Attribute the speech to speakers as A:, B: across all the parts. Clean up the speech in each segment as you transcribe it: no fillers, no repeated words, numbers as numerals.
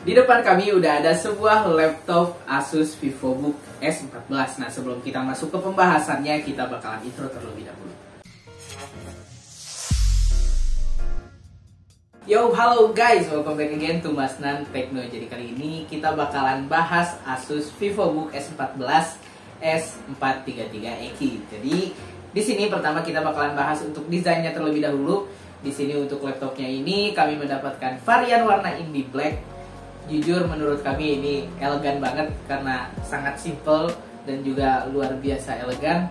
A: Di depan kami udah ada sebuah laptop Asus VivoBook S14. Nah, sebelum kita masuk ke pembahasannya, kita bakalan intro terlebih dahulu. Yo, halo guys, welcome back again to Masnan Techno. Jadi kali ini kita bakalan bahas Asus VivoBook S14 S433EQ. Jadi di sini pertama kita bakalan bahas untuk desainnya terlebih dahulu. Di sini untuk laptopnya ini kami mendapatkan varian warna indie black. Jujur menurut kami ini elegan banget karena sangat simple dan juga luar biasa elegan.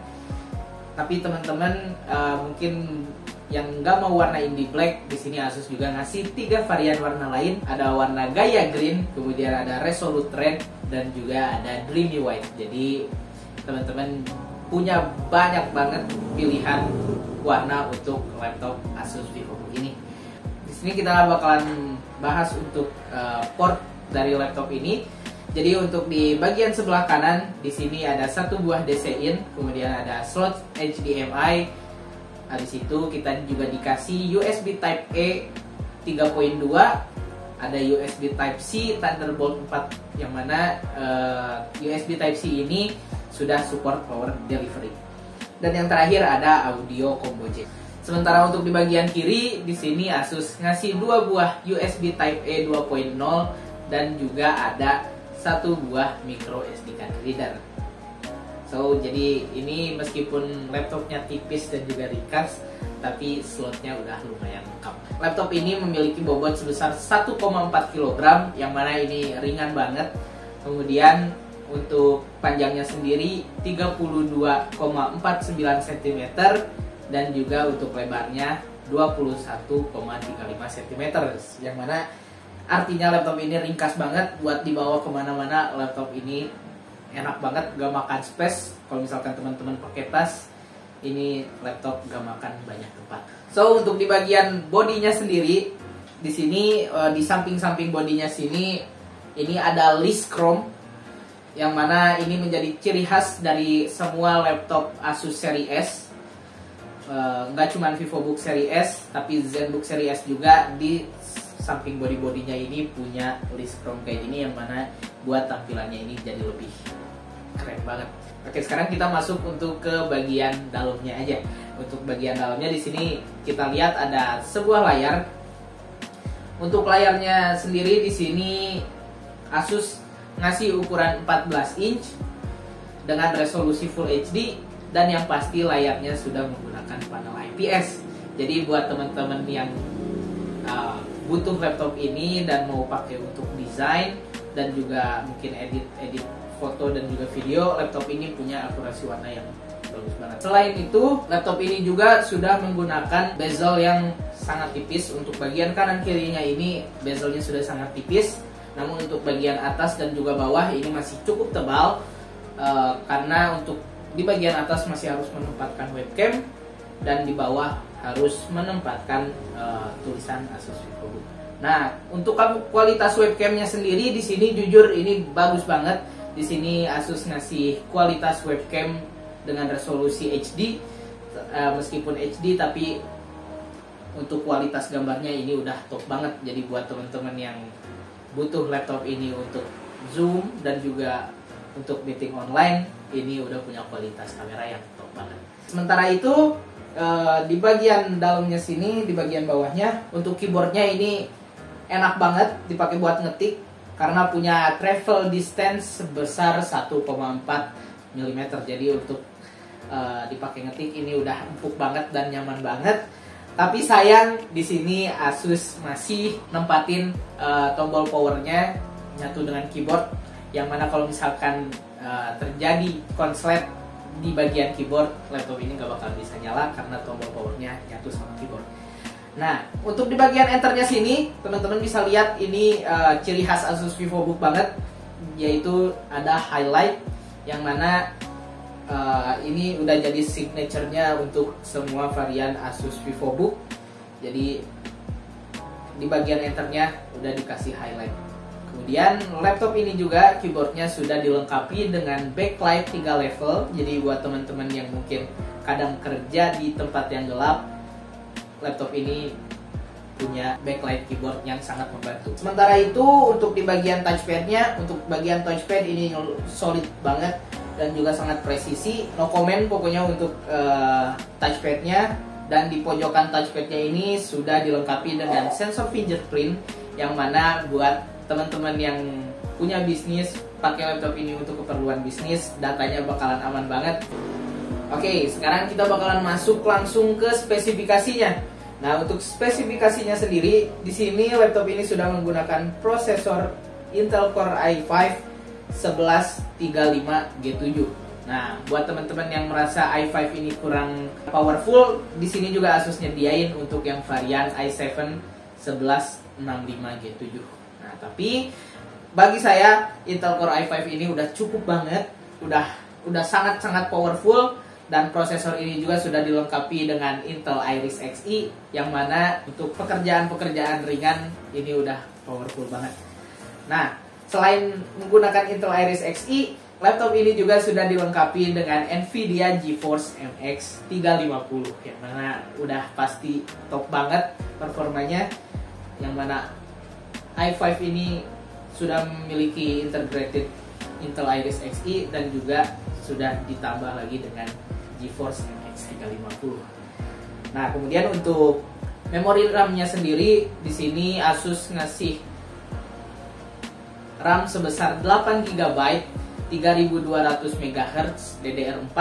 A: Tapi teman-teman mungkin yang nggak mau warna indie black, di sini Asus juga ngasih 3 varian warna lain. Ada warna Gaia Green, kemudian ada Resolute Red, dan juga ada Dreamy White. Jadi teman-teman punya banyak banget pilihan warna untuk laptop Asus VivoBook ini. Di sini kita bakalan bahas untuk port dari laptop ini. Jadi untuk di bagian sebelah kanan di sini ada satu buah DC in, kemudian ada slot HDMI. Habis itu kita juga dikasih USB Type A 3.2, ada USB Type C Thunderbolt 4, yang mana USB Type C ini sudah support power delivery. Dan yang terakhir ada audio combo jack. Sementara untuk di bagian kiri di sini Asus ngasih 2 buah USB Type A 2.0 dan juga ada 1 buah micro SD card reader. So, jadi ini meskipun laptopnya tipis dan juga ringkas, tapi slotnya udah lumayan lengkap. Laptop ini memiliki bobot sebesar 1,4 kg, yang mana ini ringan banget. Kemudian untuk panjangnya sendiri 32,49 cm dan juga untuk lebarnya 21,35 cm, yang mana artinya laptop ini ringkas banget buat dibawa kemana-mana. Laptop ini enak banget, gak makan space. Kalau misalkan teman-teman pakai tas, ini laptop gak makan banyak tempat. So, untuk di bagian bodinya sendiri, di sini di samping-samping bodinya sini ini ada list chrome, yang mana ini menjadi ciri khas dari semua laptop Asus seri S. Nggak cuma VivoBook seri S, tapi ZenBook seri S juga di samping body-bodinya ini punya list chrome kayak gini, yang mana buat tampilannya ini jadi lebih keren banget. Oke, sekarang kita masuk untuk ke bagian dalamnya aja. Untuk bagian dalamnya di sini kita lihat ada sebuah layar. Untuk layarnya sendiri di sini Asus ngasih ukuran 14 inch dengan resolusi Full HD, dan yang pasti layarnya sudah menggunakan panel IPS. Jadi buat teman-teman yang butuh laptop ini dan mau pakai untuk desain dan juga mungkin edit foto dan juga video, laptop ini punya akurasi warna yang bagus banget. Selain itu, laptop ini juga sudah menggunakan bezel yang sangat tipis. Untuk bagian kanan kirinya ini bezelnya sudah sangat tipis, namun untuk bagian atas dan juga bawah ini masih cukup tebal, karena untuk di bagian atas masih harus menempatkan webcam dan di bawah harus menempatkan tulisan Asus VivoBook. Nah, untuk kualitas webcamnya sendiri di sini jujur ini bagus banget. Di sini Asus ngasih kualitas webcam dengan resolusi HD, meskipun HD tapi untuk kualitas gambarnya ini udah top banget. Jadi buat teman-teman yang butuh laptop ini untuk zoom dan juga untuk meeting online, ini udah punya kualitas kamera yang top banget. Sementara itu di bagian dalamnya sini, di bagian bawahnya, untuk keyboardnya ini enak banget dipakai buat ngetik karena punya travel distance sebesar 1,4 mm. Jadi untuk dipakai ngetik ini udah empuk banget dan nyaman banget. Tapi sayang di sini Asus masih nempatin tombol powernya nyatu dengan keyboard, yang mana kalau misalkan terjadi konslet di bagian keyboard, laptop ini nggak bakal bisa nyala karena tombol powernya nyatu sama keyboard. Nah, untuk di bagian enternya sini, teman-teman bisa lihat ini ciri khas Asus VivoBook banget, yaitu ada highlight, yang mana ini udah jadi signaturenya untuk semua varian Asus VivoBook. Jadi di bagian enternya udah dikasih highlight. Kemudian laptop ini juga keyboardnya sudah dilengkapi dengan backlight 3 level. Jadi buat teman-teman yang mungkin kadang kerja di tempat yang gelap, laptop ini punya backlight keyboard yang sangat membantu. Sementara itu untuk di bagian touchpadnya, untuk bagian touchpad ini solid banget dan juga sangat presisi. No comment pokoknya untuk touchpadnya. Dan di pojokan touchpadnya ini sudah dilengkapi dengan sensor fingerprint, yang mana buat teman-teman yang punya bisnis pakai laptop ini untuk keperluan bisnis, datanya bakalan aman banget. Oke, sekarang kita bakalan masuk langsung ke spesifikasinya. Nah, untuk spesifikasinya sendiri, di sini laptop ini sudah menggunakan prosesor Intel Core i5 1135G7. Nah, buat teman-teman yang merasa i5 ini kurang powerful, di sini juga Asus nyediain untuk yang varian i7 1165G7. Nah, tapi bagi saya Intel Core i5 ini udah cukup banget, udah sangat-sangat powerful. Dan prosesor ini juga sudah dilengkapi dengan Intel Iris Xe, yang mana untuk pekerjaan-pekerjaan ringan ini udah powerful banget. Nah, selain menggunakan Intel Iris Xe, laptop ini juga sudah dilengkapi dengan Nvidia GeForce MX 350, yang mana udah pasti top banget performanya, yang mana i5 ini sudah memiliki integrated Intel Iris Xe dan juga sudah ditambah lagi dengan GeForce MX 350. Nah, kemudian untuk memori RAM-nya sendiri, di sini Asus ngasih RAM sebesar 8 GB 3200 MHz DDR4.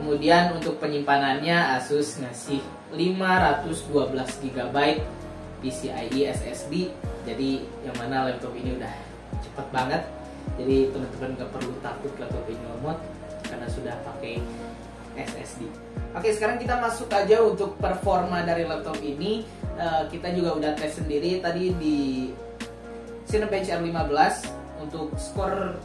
A: Kemudian untuk penyimpanannya Asus ngasih 512 GB PCIe SSD. Jadi yang mana laptop ini udah cepet banget. Jadi teman-teman gak perlu takut laptop ini lemot karena sudah pakai SSD. Oke, sekarang kita masuk aja untuk performa dari laptop ini. Kita juga udah tes sendiri tadi di Cinebench R15. Untuk skor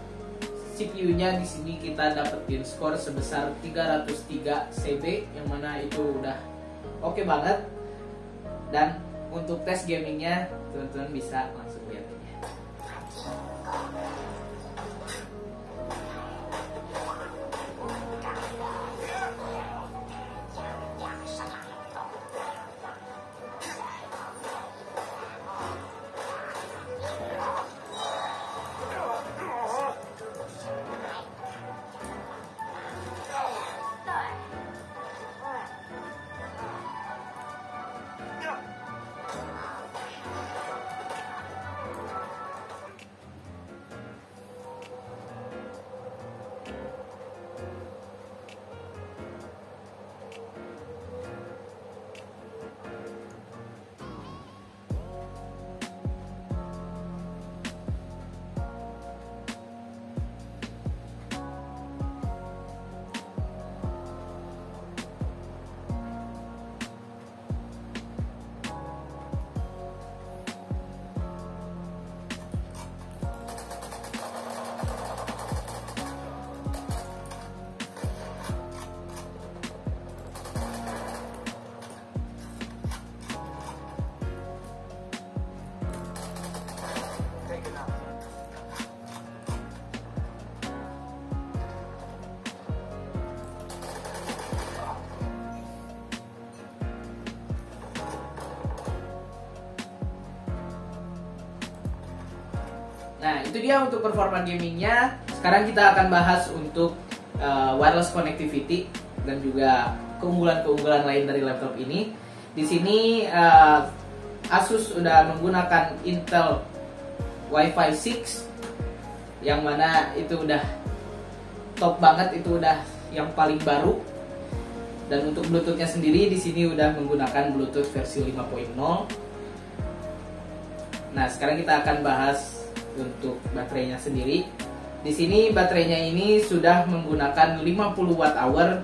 A: CPU-nya di sini kita dapetin skor sebesar 303 CB, yang mana itu udah oke banget. Dan untuk tes gamingnya teman-teman bisa langsung lihat aja. Nah, itu dia untuk performa gamingnya. Sekarang kita akan bahas untuk wireless connectivity dan juga keunggulan-keunggulan lain dari laptop ini. Di sini Asus sudah menggunakan Intel Wi-Fi 6, yang mana itu udah top banget, itu udah yang paling baru. Dan untuk Bluetooth-nya sendiri di sini udah menggunakan Bluetooth versi 5.0. Nah, sekarang kita akan bahas untuk baterainya sendiri. Di sini baterainya ini sudah menggunakan 50 Wh,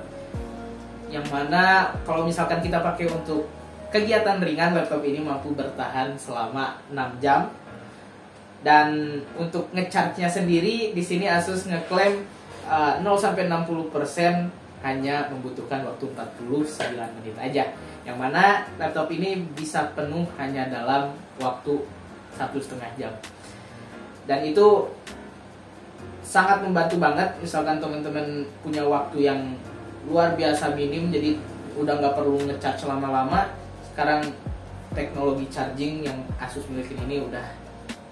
A: yang mana kalau misalkan kita pakai untuk kegiatan ringan, laptop ini mampu bertahan selama 6 jam. Dan untuk ngecharge-nya sendiri di sini Asus ngeklaim 0-60% hanya membutuhkan waktu 49 menit aja. Yang mana laptop ini bisa penuh hanya dalam waktu 1,5 jam. Dan itu sangat membantu banget. Misalkan teman-teman punya waktu yang luar biasa minim, jadi udah nggak perlu ngecharge lama-lama. Sekarang teknologi charging yang Asus miliki ini udah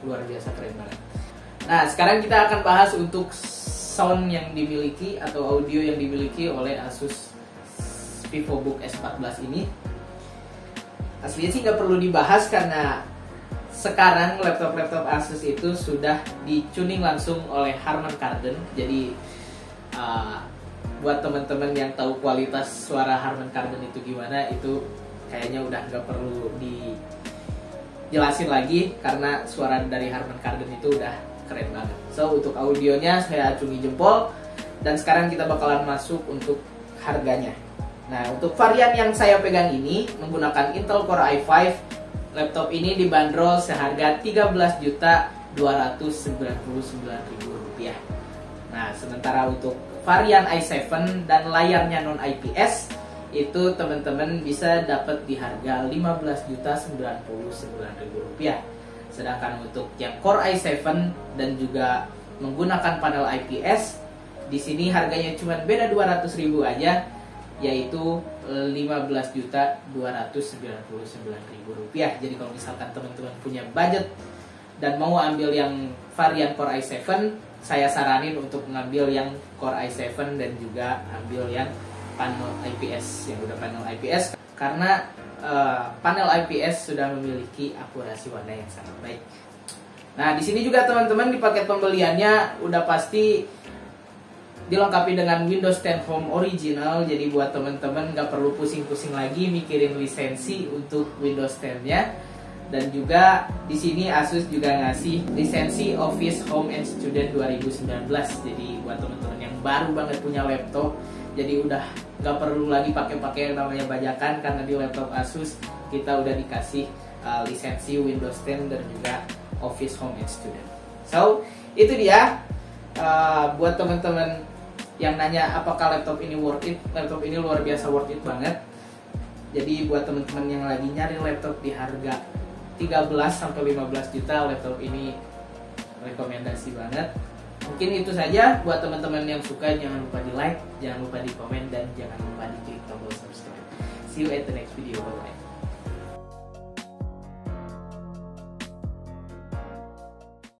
A: luar biasa keren banget. Nah, sekarang kita akan bahas untuk sound yang dimiliki atau audio yang dimiliki oleh Asus VivoBook S14 ini. Aslinya sih nggak perlu dibahas karena sekarang laptop-laptop Asus itu sudah di-tuning langsung oleh Harman Kardon. Jadi buat teman-teman yang tahu kualitas suara Harman Kardon itu gimana, itu kayaknya udah nggak perlu dijelasin lagi karena suara dari Harman Kardon itu udah keren banget. So untuk audionya saya acungi jempol, dan sekarang kita bakalan masuk untuk harganya. Nah, untuk varian yang saya pegang ini menggunakan Intel Core i5. Laptop ini dibanderol seharga Rp13.299.000. Nah, sementara untuk varian i7 dan layarnya non IPS itu teman-teman bisa dapat di harga Rp15.099.000. Sedangkan untuk yang Core i7 dan juga menggunakan panel IPS, di sini harganya cuma beda 200.000 aja, yaitu Rp15.299.000. Jadi kalau misalkan teman-teman punya budget dan mau ambil yang varian Core i7, saya saranin untuk mengambil yang Core i7 dan juga ambil yang panel IPS, yang udah panel IPS, karena panel IPS sudah memiliki akurasi warna yang sangat baik. Nah, di sini juga teman-teman di paket pembeliannya udah pasti dilengkapi dengan Windows 10 Home Original. Jadi buat teman-teman nggak perlu pusing-pusing lagi mikirin lisensi untuk Windows 10-nya. Dan juga di sini Asus juga ngasih lisensi Office Home and Student 2019. Jadi buat teman-teman yang baru banget punya laptop, jadi udah nggak perlu lagi pakai yang namanya bajakan, karena di laptop Asus kita udah dikasih lisensi Windows 10 dan juga Office Home and Student. So itu dia. Buat teman-teman yang nanya apakah laptop ini worth it, laptop ini luar biasa worth it banget. Jadi buat teman-teman yang lagi nyari laptop di harga 13-15 juta, laptop ini rekomendasi banget. Mungkin itu saja. Buat teman-teman yang suka, jangan lupa di like, jangan lupa di komen, dan jangan lupa di klik tombol subscribe. See you at the next video. Bye bye.